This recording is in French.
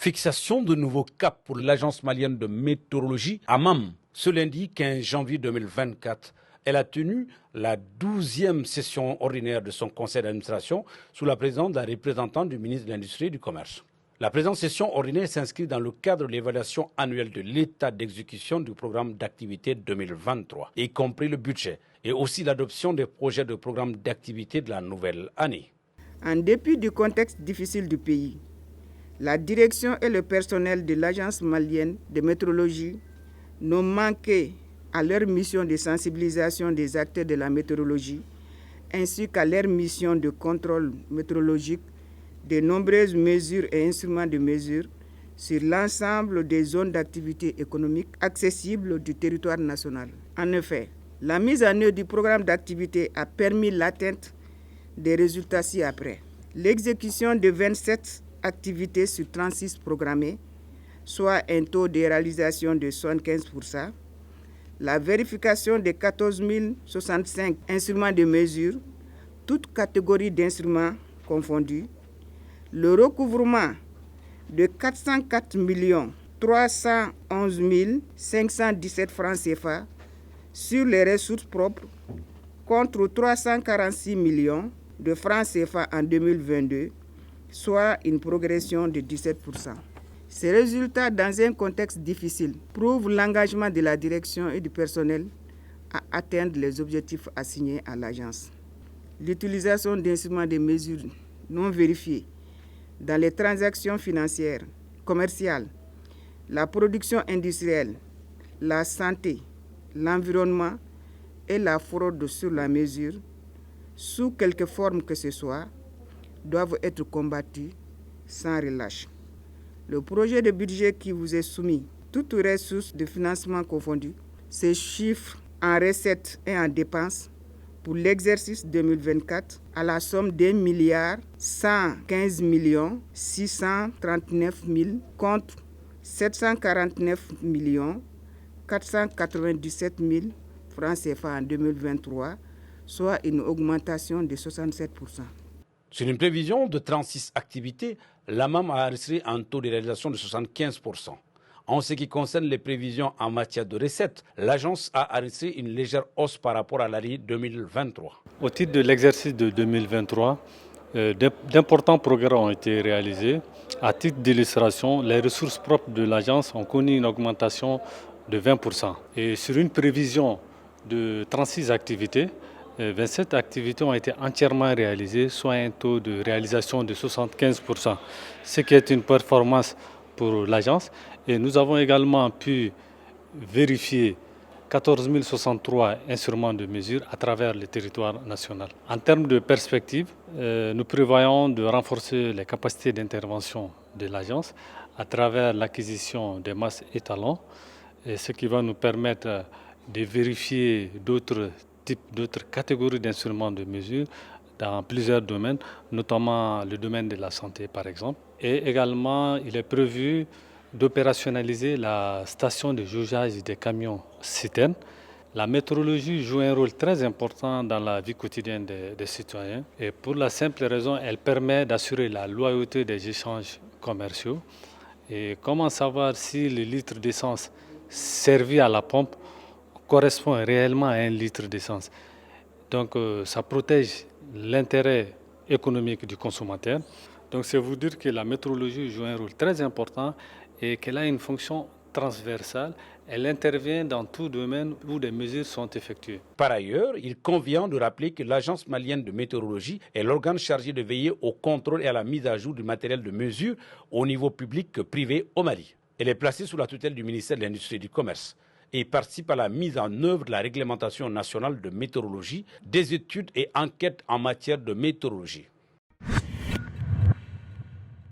Fixation de nouveaux caps pour l'Agence malienne de météorologie, AMAM. Ce lundi 15 janvier 2024, elle a tenu la 12e session ordinaire de son conseil d'administration sous la présidence d'un représentant du ministre de l'Industrie et du Commerce. La présente session ordinaire s'inscrit dans le cadre de l'évaluation annuelle de l'état d'exécution du programme d'activité 2023, y compris le budget, et aussi l'adoption des projets de programme d'activité de la nouvelle année. En dépit du contexte difficile du pays, la direction et le personnel de l'Agence malienne de météorologie n'ont manqué à leur mission de sensibilisation des acteurs de la météorologie ainsi qu'à leur mission de contrôle météorologique de nombreuses mesures et instruments de mesure sur l'ensemble des zones d'activité économique accessibles du territoire national. En effet, la mise en œuvre du programme d'activité a permis l'atteinte des résultats ci-après. L'exécution de 27 activités sur 36 programmées, soit un taux de réalisation de 75%, la vérification de 14 065 instruments de mesure, toutes catégories d'instruments confondus, le recouvrement de 404 311 517 francs CFA sur les ressources propres contre 346 millions de francs CFA en 2022, soit une progression de 17%. Ces résultats, dans un contexte difficile, prouvent l'engagement de la direction et du personnel à atteindre les objectifs assignés à l'agence. L'utilisation d'instruments de mesure non vérifiés dans les transactions financières, commerciales, la production industrielle, la santé, l'environnement et la fraude sur la mesure, sous quelque forme que ce soit, doivent être combattus sans relâche. Le projet de budget qui vous est soumis, toutes ressources de financement confondues, se chiffre en recettes et en dépenses pour l'exercice 2024 à la somme d'1 115 639 000 contre 749 497 000 francs CFA en 2023, soit une augmentation de 67%. Sur une prévision de 36 activités, l'AMAM a enregistré un taux de réalisation de 75%. En ce qui concerne les prévisions en matière de recettes, l'agence a enregistré une légère hausse par rapport à l'année 2023. Au titre de l'exercice de 2023, d'importants progrès ont été réalisés. À titre d'illustration, les ressources propres de l'agence ont connu une augmentation de 20%. Et sur une prévision de 36 activités, 27 activités ont été entièrement réalisées, soit un taux de réalisation de 75%, ce qui est une performance pour l'agence. Et nous avons également pu vérifier 14 063 instruments de mesure à travers le territoire national. En termes de perspective, nous prévoyons de renforcer les capacités d'intervention de l'agence à travers l'acquisition des masses étalons, ce qui va nous permettre de vérifier d'autres catégories d'instruments de mesure dans plusieurs domaines, notamment le domaine de la santé par exemple. Et également, il est prévu d'opérationnaliser la station de jaugeage des camions citernes. La météorologie joue un rôle très important dans la vie quotidienne des citoyens. Et pour la simple raison, elle permet d'assurer la loyauté des échanges commerciaux. Et comment savoir si le litre d'essence servi à la pompe correspond réellement à 1 litre d'essence. Donc ça protège l'intérêt économique du consommateur. Donc c'est vous dire que la météorologie joue un rôle très important et qu'elle a une fonction transversale. Elle intervient dans tout domaine où des mesures sont effectuées. Par ailleurs, il convient de rappeler que l'Agence malienne de météorologie est l'organe chargé de veiller au contrôle et à la mise à jour du matériel de mesure au niveau public que privé au Mali. Elle est placée sous la tutelle du ministère de l'Industrie et du Commerce et participe à la mise en œuvre de la réglementation nationale de météorologie, des études et enquêtes en matière de météorologie.